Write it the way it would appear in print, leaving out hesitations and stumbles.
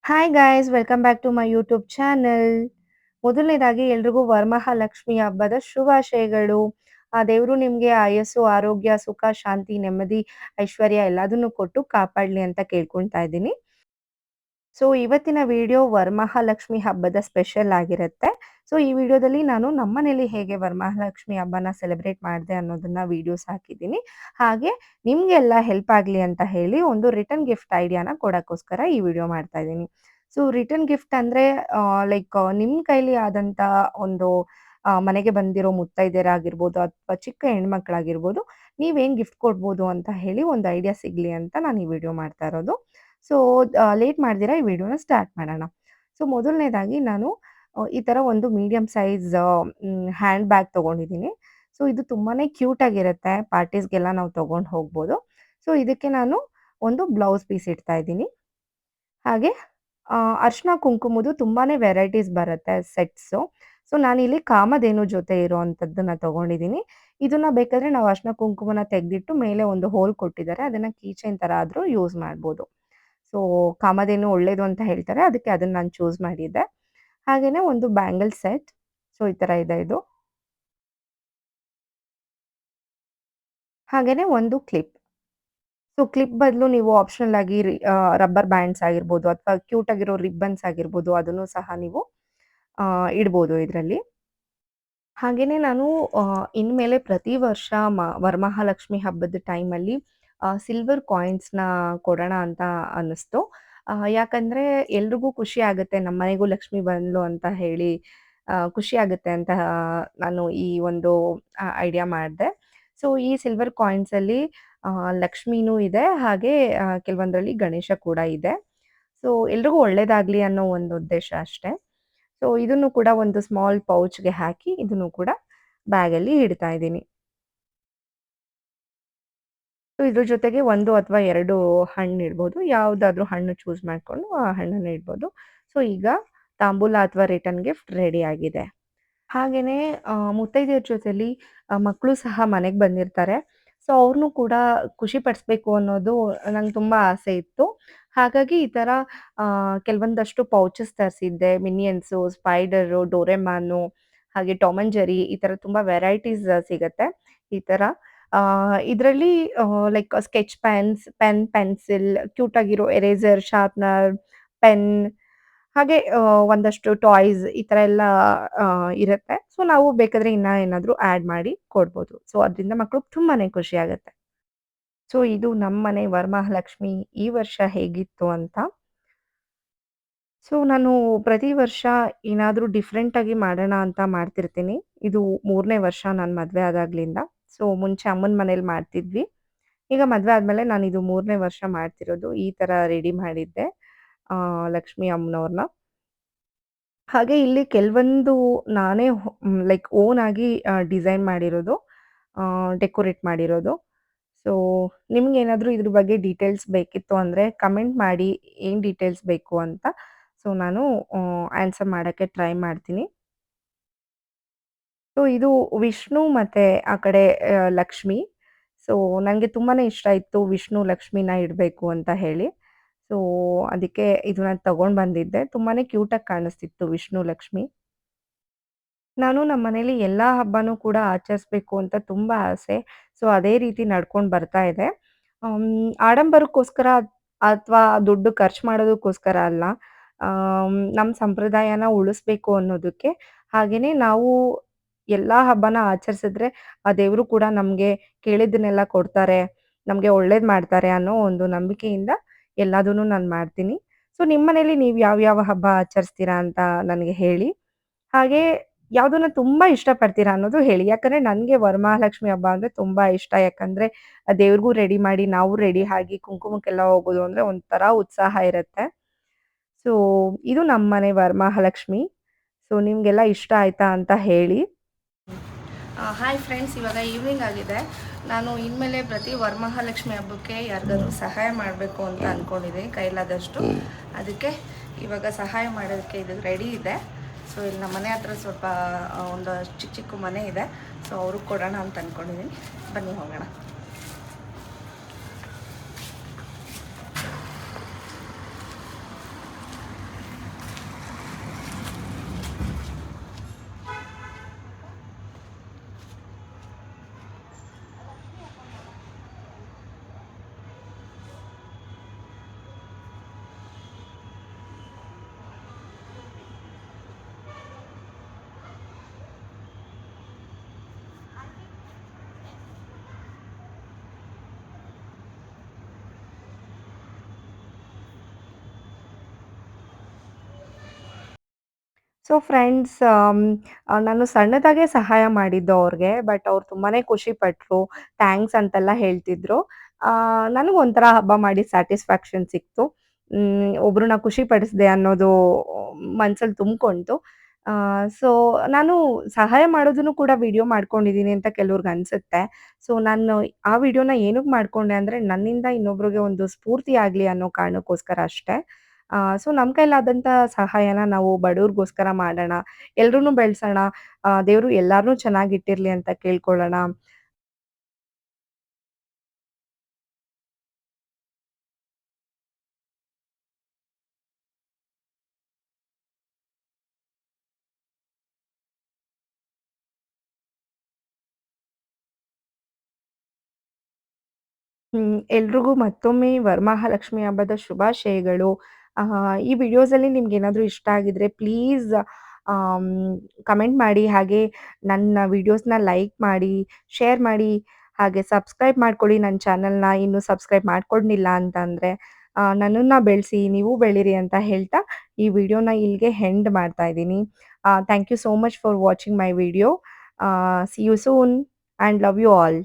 Hi guys welcome back to my YouTube channel. ಮೊದಲನೇದಾಗಿ ಎಲ್ರಿಗೂ ವರಮಹಾಲಕ್ಷ್ಮಿ ಹಬ್ಬದ ಶುಭಾಶಯಗಳು. ಆ ದೇವರು ನಿಮಗೆ ಆಯಸ್ಸು, ಆರೋಗ್ಯ, ಸುಖ, ಶಾಂತಿ, ನೆಮ್ಮದಿ, ಐಶ್ವರ್ಯ ಎಲ್ಲದನ್ನು ಕೊಟ್ಟು ಕಾಪಾಡಲಿ ಅಂತ ಕೇಳ್ಕೊಳ್ತಾ ಇದ್ದೀನಿ. ಸೊ ಇವತ್ತಿನ ವಿಡಿಯೋ ವರಮಹಾಲಕ್ಷ್ಮಿ ಹಬ್ಬದ ಸ್ಪೆಷಲ್ ಆಗಿರುತ್ತೆ. ಸೊ ಈ ವಿಡಿಯೋದಲ್ಲಿ ನಾನು ನಮ್ಮನೇಲಿ ಹೇಗೆ ವರಮಹಾಲಕ್ಷ್ಮಿ ಹಬ್ಬನ ಸೆಲೆಬ್ರೇಟ್ ಮಾಡಿದೆ ಅನ್ನೋದನ್ನ ವಿಡಿಯೋಸ್ ಹಾಕಿದ್ದೀನಿ. ಹಾಗೆ ನಿಮಗೆಲ್ಲ ಹೆಲ್ಪ್ ಆಗಲಿ ಅಂತ ಹೇಳಿ ಒಂದು ರಿಟರ್ನ್ ಗಿಫ್ಟ್ ಐಡಿಯಾನ ಕೊಡೋಕ್ಕೋಸ್ಕರ ಈ ವಿಡಿಯೋ ಮಾಡ್ತಾ ಇದ್ದೀನಿ. ಸೊ ರಿಟರ್ನ್ ಗಿಫ್ಟ್ ಅಂದರೆ ಲೈಕ್ ನಿಮ್ಮ ಕೈಲಿ ಆದಂಥ ಒಂದು ಮನೆಗೆ ಬಂದಿರೋ ಮುತ್ತೈದೆಯರಾಗಿರ್ಬೋದು ಅಥವಾ ಚಿಕ್ಕ ಹೆಣ್ಮಕ್ಳಾಗಿರ್ಬೋದು, ನೀವೇನು ಗಿಫ್ಟ್ ಕೊಡ್ಬೋದು ಅಂತ ಹೇಳಿ ಒಂದು ಐಡಿಯಾ ಸಿಗಲಿ ಅಂತ ನಾನು ಈ ವಿಡಿಯೋ ಮಾಡ್ತಾ ಇರೋದು. ಸೊ ಲೇಟ್ ಮಾಡ್ದಿರ ಈ ವಿಡಿಯೋನ ಸ್ಟಾರ್ಟ್ ಮಾಡೋಣ. ಸೊ ಮೊದಲನೇದಾಗಿ ನಾನು ಈ ಥರ ಒಂದು ಮೀಡಿಯಮ್ ಸೈಜ್ ಹ್ಯಾಂಡ್ ಬ್ಯಾಗ್ ತೊಗೊಂಡಿದ್ದೀನಿ. ಸೊ ಇದು ತುಂಬಾನೇ ಕ್ಯೂಟ್ ಆಗಿರುತ್ತೆ. ಪಾರ್ಟೀಸ್‌ಗೆಲ್ಲ ನಾವು ತೊಗೊಂಡು ಹೋಗ್ಬೋದು. ಸೊ ಇದಕ್ಕೆ ನಾನು ಒಂದು ಬ್ಲೌಸ್ ಪೀಸ್ ಇಡ್ತಾ ಇದ್ದೀನಿ. ಹಾಗೆ ಅರಿಶಿನ ಕುಂಕುಮದ್ದು ತುಂಬಾನೇ ವೆರೈಟೀಸ್ ಬರುತ್ತೆ ಸೆಟ್ಸು. ಸೊ ನಾನಿಲ್ಲಿ ಕಾಮಧೇನು ಜೊತೆ ಇರೋವಂಥದ್ದನ್ನ ತೊಗೊಂಡಿದ್ದೀನಿ. ಇದನ್ನ ಬೇಕಾದ್ರೆ ನಾವು ಅರಿಶಿನ ಕುಂಕುಮನ ತೆಗೆದಿಟ್ಟು ಮೇಲೆ ಒಂದು ಹೋಲ್ ಕೊಟ್ಟಿದ್ದಾರೆ. ಅದನ್ನ ಕೀ ಚೈನ್ ಥರ ಆದ್ರೂ ಯೂಸ್ ಮಾಡ್ಬೋದು. ಸೊ ಕಾಮಧೇನು ಒಳ್ಳೇದು ಅಂತ ಹೇಳ್ತಾರೆ. ಅದಕ್ಕೆ ಅದನ್ನ ನಾನು ಚೂಸ್ ಮಾಡಿದ್ದೆ. ಹಾಗೇನೆ ಒಂದು ಬ್ಯಾಂಗಲ್ ಸೆಟ್. ಸೊ ಈ ಥರ ಇದೆ ಇದು. ಹಾಗೇನೆ ಒಂದು ಕ್ಲಿಪ್. ಸೊ ಕ್ಲಿಪ್ ಬದಲು ನೀವು ಆಪ್ಷನಲ್ ಆಗಿ ರಬ್ಬರ್ ಬ್ಯಾಂಡ್ಸ್ ಆಗಿರ್ಬೋದು ಅಥವಾ ಕ್ಯೂಟ್ ಆಗಿರೋ ರಿಬ್ಬನ್ಸ್ ಆಗಿರ್ಬೋದು ಅದನ್ನು ಸಹ ನೀವು ಇಡ್ಬೋದು ಇದರಲ್ಲಿ. ಹಾಗೇನೆ ನಾನು ಇನ್ಮೇಲೆ ಪ್ರತಿ ವರ್ಷ ವರಮಹಾಲಕ್ಷ್ಮಿ ಹಬ್ಬದ ಟೈಮಲ್ಲಿ ಸಿಲ್ವರ್ ಕಾಯಿನ್ಸ್‌ನ ಕೊಡೋಣ ಅಂತ ಅನ್ನಿಸ್ತು. ಯಾಕಂದ್ರೆ ಎಲ್ರಿಗೂ ಖುಷಿ ಆಗುತ್ತೆ ನಮ್ಮನೆಗೂ ಲಕ್ಷ್ಮಿ ಬಂದ್ಲು ಅಂತ ಹೇಳಿ ಖುಷಿ ಆಗುತ್ತೆ ಅಂತ ನಾನು ಈ ಒಂದು ಐಡಿಯಾ ಮಾಡಿದೆ. ಸೊ ಈ ಸಿಲ್ವರ್ ಕಾಯಿನ್ಸಲ್ಲಿ ಲಕ್ಷ್ಮಿನೂ ಇದೆ, ಹಾಗೆ ಕೆಲವೊಂದರಲ್ಲಿ ಗಣೇಶ ಕೂಡ ಇದೆ. ಸೊ ಎಲ್ರಿಗೂ ಒಳ್ಳೇದಾಗ್ಲಿ ಅನ್ನೋ ಒಂದು ಉದ್ದೇಶ ಅಷ್ಟೇ. ಸೊ ಇದನ್ನು ಕೂಡ ಒಂದು ಸ್ಮಾಲ್ ಪೌಚ್‌ಗೆ ಹಾಕಿ ಇದನ್ನು ಕೂಡ ಬ್ಯಾಗಲ್ಲಿ ಇಡ್ತಾ ಇದ್ದೀನಿ. ಸೊ ಇದ್ರ ಜೊತೆಗೆ 1 ಅಥವಾ 2 ಹಣ್ಣು ಇಡ್ಬೋದು. ಯಾವುದಾದ್ರೂ ಹಣ್ಣು ಚೂಸ್ ಮಾಡ್ಕೊಂಡು ಆ ಹಣ್ಣನ್ನ ಇಡ್ಬೋದು. ಸೊ ಈಗ ತಾಂಬೂಲ ಅಥವಾ ರಿಟರ್ನ್ ಗಿಫ್ಟ್ ರೆಡಿ ಆಗಿದೆ. ಹಾಗೇನೇ ಮುತ್ತೈದೆಯರ ಜೊತೆಲಿ ಮಕ್ಕಳು ಸಹ ಮನೆಗೆ ಬಂದಿರ್ತಾರೆ. ಸೊ ಅವ್ರನ್ನೂ ಕೂಡ ಖುಷಿ ಪಡಿಸ್ಬೇಕು ಅನ್ನೋದು ನಂಗೆ ತುಂಬ ಆಸೆ ಇತ್ತು. ಹಾಗಾಗಿ ಈ ಥರ ಕೆಲವೊಂದಷ್ಟು ಪೌಚಸ್ ತರಿಸಿದ್ದೆ. ಮಿನಿಯನ್ಸು, ಸ್ಪೈಡರು, ಡೋರೆಮಾನು, ಹಾಗೆ ಟಾಮ್ ಅಂಡ್ ಜೆರ್ರಿ ಈ ಥರ ತುಂಬ ವೆರೈಟೀಸ್ ಸಿಗತ್ತೆ. ಈ ಥರ ಇದರಲ್ಲಿ like sketch pen, pencil, cute ಆಗಿರೋ ಎರೇಸರ್, ಶಾರ್ಪ್ನರ್, ಪೆನ್ ಹಾಗೆ ಒಂದಷ್ಟು ಟಾಯ್ಸ್ ಈ ಥರ ಎಲ್ಲ ಇರುತ್ತೆ. ಸೊ ನಾವು ಬೇಕಾದ್ರೆ ಇನ್ನ ಏನಾದ್ರೂ ಆಡ್ ಮಾಡಿ ಕೊಡ್ಬೋದು. ಸೊ ಅದ್ರಿಂದ ಮಕ್ಳಿಗೆ ತುಂಬಾನೇ ಖುಷಿ ಆಗುತ್ತೆ. ಸೊ ಇದು ನಮ್ಮನೆ ವರಮಹಾಲಕ್ಷ್ಮಿ ಈ ವರ್ಷ ಹೇಗಿತ್ತು ಅಂತ. ಸೊ ನಾನು ಪ್ರತಿ ವರ್ಷ ಏನಾದ್ರೂ ಡಿಫ್ರೆಂಟ್ ಆಗಿ ಮಾಡೋಣ ಅಂತ ಮಾಡ್ತಿರ್ತೀನಿ. ಇದು 3ನೇ ವರ್ಷ ನಾನು ಮದ್ವೆ ಆದಾಗ್ಲಿಂದ. ಸೊ ಮುಂಚೆ ಅಮ್ಮನ ಮನೇಲಿ ಮಾಡ್ತಿದ್ವಿ. ಈಗ ಮದ್ವೆ ಆದ್ಮೇಲೆ ನಾನಿದು 3ನೇ ವರ್ಷ ಮಾಡ್ತಿರೋದು. ಈ ತರ ರೆಡಿ ಮಾಡಿದ್ದೆ ಲಕ್ಷ್ಮಿ ಅಮ್ಮನವ್ರನ್ನ. ಹಾಗೆ ಇಲ್ಲಿ ಕೆಲವೊಂದು ನಾನೇ ಲೈಕ್ ಓನ್ ಆಗಿ ಡಿಸೈನ್ ಮಾಡಿರೋದು, ಡೆಕೋರೇಟ್ ಮಾಡಿರೋದು. ಸೊ ನಿಮ್ಗೇನಾದ್ರೂ ಇದ್ರ ಬಗ್ಗೆ ಡೀಟೇಲ್ಸ್ ಬೇಕಿತ್ತು ಅಂದ್ರೆ ಕಮೆಂಟ್ ಮಾಡಿ ಏನ್ ಡೀಟೇಲ್ಸ್ ಬೇಕು ಅಂತ. ಸೊ ನಾನು ಆನ್ಸರ್ ಮಾಡಕ್ಕೆ ಟ್ರೈ ಮಾಡ್ತೀನಿ. ಸೊ ಇದು ವಿಷ್ಣು ಮತ್ತೆ ಆ ಕಡೆ ಲಕ್ಷ್ಮಿ. ಸೊ ನಂಗೆ ತುಂಬಾನೇ ಇಷ್ಟ ಇತ್ತು ವಿಷ್ಣು, ಲಕ್ಷ್ಮಿನ ಇಡ್ಬೇಕು ಅಂತ ಹೇಳಿ. ಸೊ ಅದಕ್ಕೆ ಇದನ್ನ ತಗೊಂಡ್ ಬಂದಿದ್ದೆ. ತುಂಬಾನೇ ಕ್ಯೂಟಾಗಿ ಕಾಣಿಸ್ತಿತ್ತು ವಿಷ್ಣು, ಲಕ್ಷ್ಮಿ. ನಾನು ನಮ್ಮನೇಲಿ ಎಲ್ಲಾ ಹಬ್ಬನೂ ಕೂಡ ಆಚರಿಸ್ಬೇಕು ಅಂತ ತುಂಬಾ ಆಸೆ. ಸೊ ಅದೇ ರೀತಿ ನಡ್ಕೊಂಡ್ ಬರ್ತಾ ಇದೆ. ಆಡಂಬರಕ್ಕೋಸ್ಕರ ಅಥವಾ ದುಡ್ಡು ಖರ್ಚು ಮಾಡೋದಕ್ಕೋಸ್ಕರ ಅಲ್ಲ. ನಮ್ಮ ಸಂಪ್ರದಾಯನ ಉಳಿಸ್ಬೇಕು ಅನ್ನೋದಕ್ಕೆ. ಹಾಗೇನೇ ನಾವು ಎಲ್ಲಾ ಹಬ್ಬನ ಆಚರಿಸಿದ್ರೆ ಆ ದೇವರು ಕೂಡ ನಮ್ಗೆ ಕೇಳಿದ್ದನ್ನೆಲ್ಲ ಕೊಡ್ತಾರೆ, ನಮ್ಗೆ ಒಳ್ಳೇದ್ ಮಾಡ್ತಾರೆ ಅನ್ನೋ ಒಂದು ನಂಬಿಕೆಯಿಂದ ಎಲ್ಲದನ್ನೂ ನಾನು ಮಾಡ್ತೀನಿ. ಸೊ ನಿಮ್ಮನೇಲಿ ನೀವು ಯಾವ್ಯಾವ ಹಬ್ಬ ಆಚರಿಸ್ತೀರಾ ಅಂತ ನನಗೆ ಹೇಳಿ. ಹಾಗೆ ಯಾವ್ದನ್ನ ತುಂಬಾ ಇಷ್ಟಪಡ್ತೀರಾ ಅನ್ನೋದು ಹೇಳಿ. ಯಾಕಂದ್ರೆ ನನ್ಗೆ ವರಮಹಾಲಕ್ಷ್ಮಿ ಹಬ್ಬ ಅಂದ್ರೆ ತುಂಬಾ ಇಷ್ಟ. ಯಾಕಂದ್ರೆ ದೇವ್ರಿಗೂ ರೆಡಿ ಮಾಡಿ, ನಾವು ರೆಡಿ ಆಗಿ ಕುಂಕುಮಕ್ಕೆಲ್ಲ ಹೋಗೋದು ಅಂದ್ರೆ ಒಂಥರ ಉತ್ಸಾಹ ಇರುತ್ತೆ. ಸೊ ಇದು ನಮ್ಮನೆ ವರಮಹಾಲಕ್ಷ್ಮಿ. ಸೊ ನಿಮ್ಗೆಲ್ಲ ಇಷ್ಟ ಆಯ್ತಾ ಅಂತ ಹೇಳಿ. ಹಾಯ್ ಫ್ರೆಂಡ್ಸ್, ಇವಾಗ ಈವ್ನಿಂಗ್ ಆಗಿದೆ. ನಾನು ಇನ್ಮೇಲೆ ಪ್ರತಿ ವರಮಹಾಲಕ್ಷ್ಮಿ ಹಬ್ಬಕ್ಕೆ ಯಾರಿಗಾದ್ರೂ ಸಹಾಯ ಮಾಡಬೇಕು ಅಂತ ಅಂದ್ಕೊಂಡಿದ್ದೀನಿ ಕೈಲಾದಷ್ಟು. ಅದಕ್ಕೆ ಇವಾಗ ಸಹಾಯ ಮಾಡೋದಕ್ಕೆ ಇದು ರೆಡಿ ಇದೆ. ಸೊ ಇಲ್ಲಿ ನಮ್ಮ ಮನೆ ಹತ್ರ ಸ್ವಲ್ಪ ಒಂದು ಚಿಕ್ಕ ಚಿಕ್ಕ ಮನೆ ಇದೆ. ಸೊ ಅವ್ರಿಗೆ ಕೊಡೋಣ ಅಂತ ಅಂದ್ಕೊಂಡಿದ್ದೀನಿ. ಬನ್ನಿ ಹೋಗೋಣ. ಸೊ ಫ್ರೆಂಡ್ಸ್ ನಾನು ಸಣ್ಣದಾಗೆ ಸಹಾಯ ಮಾಡಿದ್ದು ಅವ್ರಿಗೆ. ಬಟ್ ಅವ್ರು ತುಂಬಾನೇ ಖುಷಿಪಟ್ರು. ಥ್ಯಾಂಕ್ಸ್ ಅಂತೆಲ್ಲ ಹೇಳ್ತಿದ್ರು. ನನಗೊಂಥರ ಹಬ್ಬ ಮಾಡಿ ಸ್ಯಾಟಿಸ್ಫ್ಯಾಕ್ಷನ್ ಸಿಕ್ತು. ಒಬ್ರನ್ನ ಖುಷಿಪಡಿಸಿದೆ ಅನ್ನೋದು ಮನ್ಸಲ್ಲಿ ತುಂಬ್ಕೊಂತು. ಸೊ ನಾನು ಸಹಾಯ ಮಾಡೋದನ್ನು ಕೂಡ ವಿಡಿಯೋ ಮಾಡ್ಕೊಂಡಿದ್ದೀನಿ ಅಂತ ಕೆಲವ್ರಿಗೆ ಅನ್ಸುತ್ತೆ. ಸೊ ನಾನು ಆ ವಿಡಿಯೋನ ಏನಕ್ಕೆ ಮಾಡ್ಕೊಂಡೆ ಅಂದ್ರೆ ನನ್ನಿಂದ ಇನ್ನೊಬ್ರಿಗೆ ಒಂದು ಸ್ಫೂರ್ತಿ ಆಗ್ಲಿ ಅನ್ನೋ ಕಾರಣಕ್ಕೋಸ್ಕರ ಅಷ್ಟೇ. ಸೊ ನಮ್ಮ ಕೈಲಾದಂಥ ಸಹಾಯನ ನಾವು ಬಡವ್ರಿಗೋಸ್ಕರ ಮಾಡೋಣ. ಎಲ್ರೂನು ಬೆಳೆಸೋಣ. ದೇವ್ರು ಎಲ್ಲಾರ್ನೂ ಚೆನ್ನಾಗಿಟ್ಟಿರ್ಲಿ ಅಂತ ಕೇಳ್ಕೊಳ್ಳೋಣ. ಎಲ್ರಿಗೂ ಮತ್ತೊಮ್ಮೆ ವರಮಹಾಲಕ್ಷ್ಮಿ ಹಬ್ಬದ ಶುಭಾಶಯಗಳು. ಈ ವಿಡಿಯೋಸಲ್ಲಿ ನಿಮ್ಗೇನಾದ್ರೂ ಇಷ್ಟ ಆಗಿದ್ರೆ ಪ್ಲೀಸ್ ಆಮ್, ಕಮೆಂಟ್ ಮಾಡಿ. ಹಾಗೆ ನನ್ನ ವಿಡಿಯೋಸ್‌ನ ಲೈಕ್ ಮಾಡಿ, ಶೇರ್ ಮಾಡಿ, ಹಾಗೆ ಸಬ್ಸ್ಕ್ರೈಬ್ ಮಾಡ್ಕೊಳ್ಳಿ ನನ್ನ ಚಾನಲ್‌ನ. ಇನ್ನೂ ಸಬ್ಸ್ಕ್ರೈಬ್ ಮಾಡ್ಕೊಂಡಿಲ್ಲ ಅಂತ ಅಂದ್ರೆ. ನನ್ನನ್ನ ಬೆಳೆಸಿ, ನೀವು ಬೆಳೀರಿ ಅಂತ ಹೇಳ್ತಾ ಈ ವಿಡಿಯೋನ ಇಲ್ಲಿಗೆ ಎಂಡ್ ಮಾಡ್ತಾ ಇದ್ದೀನಿ. Thank you so much for watching my video. See you soon and love you all.